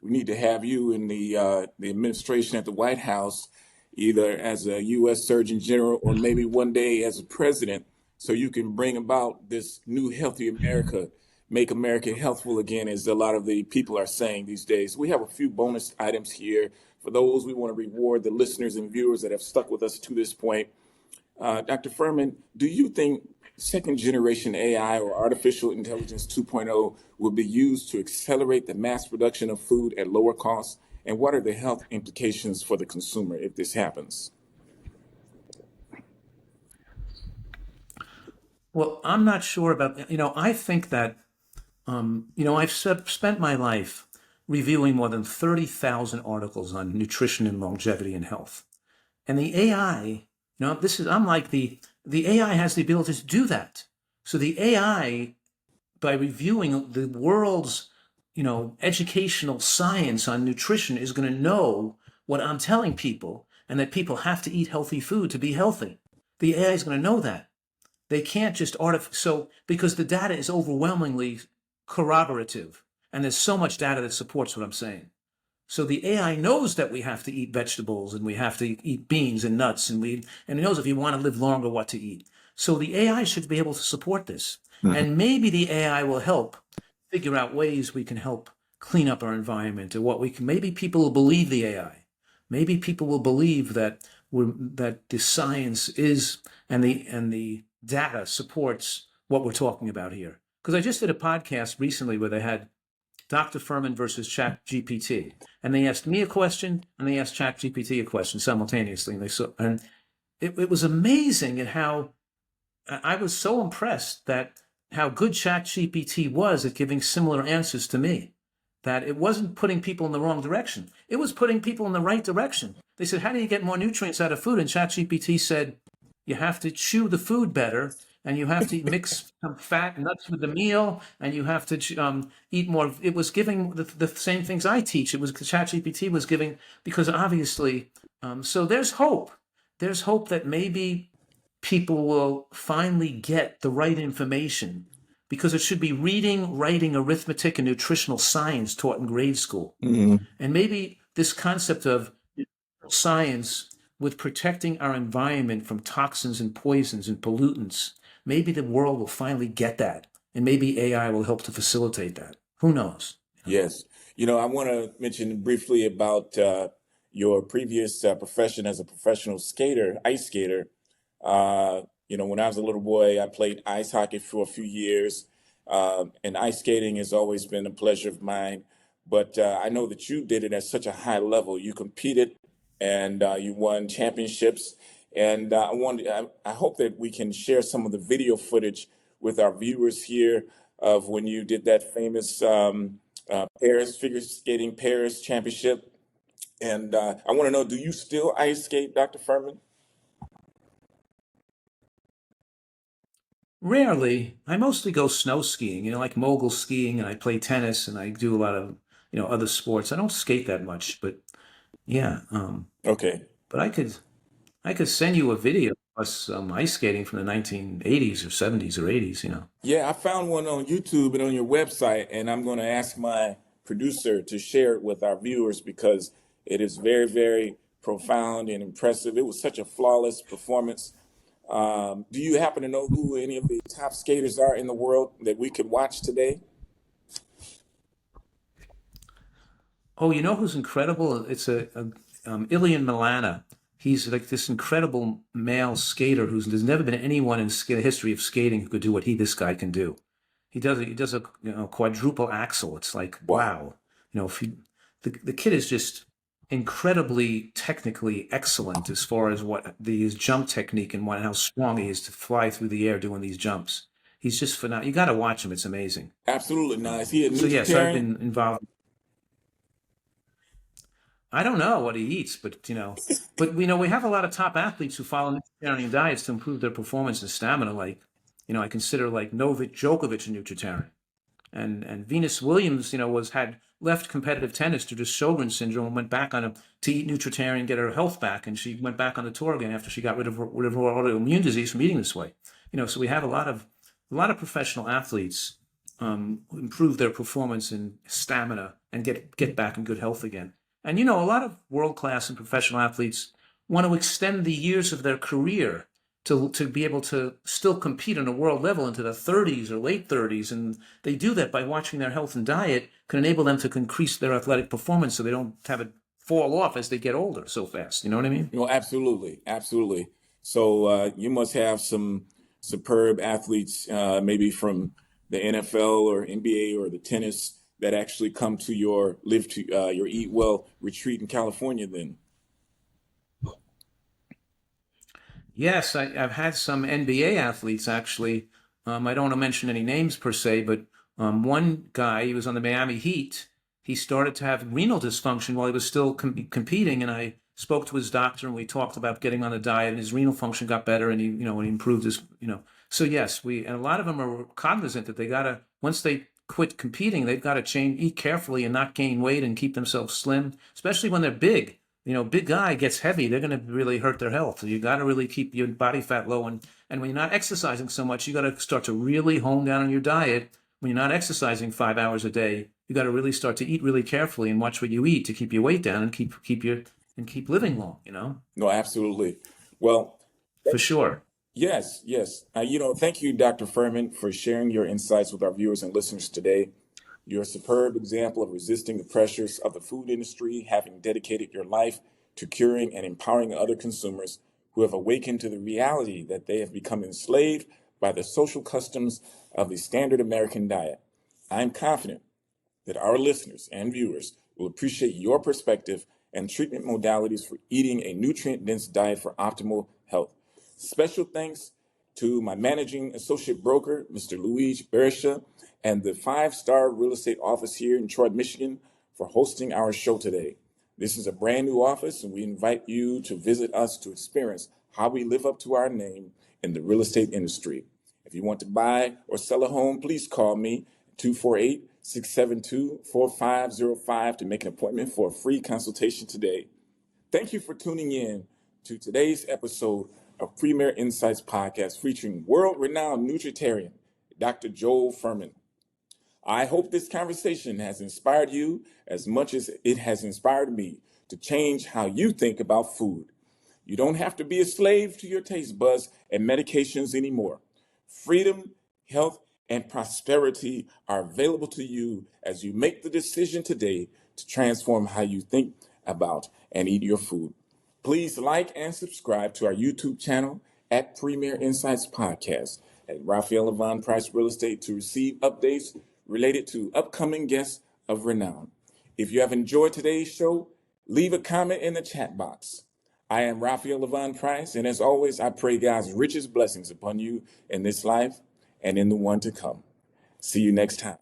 we need to have you in the administration at the White House, either as a U.S. Surgeon General or maybe one day as a president, so you can bring about this new healthy America, make America healthful again, as a lot of the people are saying these days. We have a few bonus items here for those. We want to reward the listeners and viewers that have stuck with us to this point. Dr. Fuhrman, do you think second generation AI or artificial intelligence 2.0 will be used to accelerate the mass production of food at lower costs? And what are the health implications for the consumer if this happens? Well, I'm not sure about, I think that, I've spent my life reviewing more than 30,000 articles on nutrition and longevity and health. And the AI, I'm like the AI has the ability to do that. So the AI, by reviewing the world's, educational science on nutrition, is going to know what I'm telling people, and that people have to eat healthy food to be healthy. The AI is going to know that. They can't just because the data is overwhelmingly corroborative, and there's so much data that supports what I'm saying. So the AI knows that we have to eat vegetables and we have to eat beans and nuts, and it knows if you want to live longer what to eat. So the AI should be able to support this. And maybe the AI will help figure out ways we can help clean up our environment, or maybe people will believe the AI. Maybe people will believe that the science is and the data supports what we're talking about here. Because I just did a podcast recently where they had Dr. Fuhrman versus ChatGPT, and they asked me a question and they asked ChatGPT a question simultaneously, and it was amazing at how I was so impressed that how good ChatGPT was at giving similar answers to me. That it wasn't putting people in the wrong direction. It was putting people in the right direction. They said, how do you get more nutrients out of food? And ChatGPT said, you have to chew the food better, and you have to mix some fat and nuts with the meal, and you have to eat more. It was giving the same things I teach. It was ChatGPT was giving, because obviously, so there's hope. There's hope that maybe people will finally get the right information, because it should be reading, writing, arithmetic, and nutritional science taught in grade school. Mm-hmm. And maybe this concept of science with protecting our environment from toxins and poisons and pollutants, maybe the world will finally get that. And maybe AI will help to facilitate that. Who knows? Yes. I want to mention briefly about your previous profession as a professional skater, ice skater. When I was a little boy, I played ice hockey for a few years, and ice skating has always been a pleasure of mine. But I know that you did it at such a high level. You competed and you won championships. And I hope that we can share some of the video footage with our viewers here of when you did that famous Paris figure skating Paris championship. And I want to know, do you still ice skate, Dr. Furman? Rarely. I mostly go snow skiing, like mogul skiing, and I play tennis, and I do a lot of, other sports. I don't skate that much, but yeah. Okay. But I could send you a video of us ice skating from the 1980s or 70s or 80s. Yeah, I found one on YouTube and on your website, and I'm going to ask my producer to share it with our viewers because it is very, very profound and impressive. It was such a flawless performance. Do you happen to know who any of the top skaters are in the world that we could watch today? Oh, you know who's incredible? It's Ilian Milana. He's like this incredible male skater there's never been anyone in the history of skating who could do what this guy can do. He does a quadruple axel. It's like Wow. wow. If the kid is just incredibly technically excellent as far as his jump technique and how strong he is to fly through the air doing these jumps. He's just phenomenal. You got to watch him. It's amazing. Absolutely. Now, is he a So yes, I've Nutritarian? been involved. I don't know what he eats, but we have a lot of top athletes who follow Nutritarian diets to improve their performance and stamina. Like, I consider like Novak Djokovic a Nutritarian, and Venus Williams, had left competitive tennis due to Sjogren's syndrome and went back to eat Nutritarian, get her health back, and she went back on the tour again after she got rid of her autoimmune disease from eating this way. So we have a lot of professional athletes who improve their performance and stamina and get back in good health again. And a lot of world class and professional athletes want to extend the years of their career to be able to still compete on a world level into the 30s or late 30s. And they do that by watching their health and diet can enable them to increase their athletic performance so they don't have it fall off as they get older so fast. You know what I mean? Absolutely, absolutely. So you must have some superb athletes, maybe from the NFL or NBA or the tennis, that actually come to your Eat Well retreat in California. Then, Yes, I've had some NBA athletes actually. I don't want to mention any names per se, but one guy, he was on the Miami Heat. He started to have renal dysfunction while he was still competing, and I spoke to his doctor, and we talked about getting on a diet, and his renal function got better, and he improved his. So yes, and a lot of them are cognizant that they gotta once they quit competing, they've got to eat carefully and not gain weight and keep themselves slim, especially when they're big. Big guy gets heavy, they're going to really hurt their health. So you got to really keep your body fat low. And when you're not exercising so much, you got to start to really hone down on your diet. When you're not exercising 5 hours a day, you got to really start to eat really carefully and watch what you eat to keep your weight down and keep living long. no, absolutely. Well, For sure. yes, yes. Thank you, Dr. Furman, for sharing your insights with our viewers and listeners today. You're a superb example of resisting the pressures of the food industry, having dedicated your life to curing and empowering other consumers who have awakened to the reality that they have become enslaved by the social customs of the standard American diet. I'm confident that our listeners and viewers will appreciate your perspective and treatment modalities for eating a nutrient dense diet for optimal health. Special thanks to my managing associate broker, Mr. Luigi Berisha, and the five-star real estate office here in Detroit, Michigan, for hosting our show today. This is a brand new office, and we invite you to visit us to experience how we live up to our name in the real estate industry. If you want to buy or sell a home, please call me 248-672-4505 to make an appointment for a free consultation today. Thank you for tuning in to today's episode of Premier Insights Podcast featuring world-renowned Nutritarian, Dr. Joel Fuhrman. I hope this conversation has inspired you as much as it has inspired me to change how you think about food. You don't have to be a slave to your taste buds and medications anymore. Freedom, health, and prosperity are available to you as you make the decision today to transform how you think about and eat your food. Please like and subscribe to our YouTube channel at Premier Insights Podcast at Raphael Levon Price Real Estate to receive updates related to upcoming guests of renown. If you have enjoyed today's show, leave a comment in the chat box. I am Raphael Levon Price, and as always, I pray God's richest blessings upon you in this life and in the one to come. See you next time.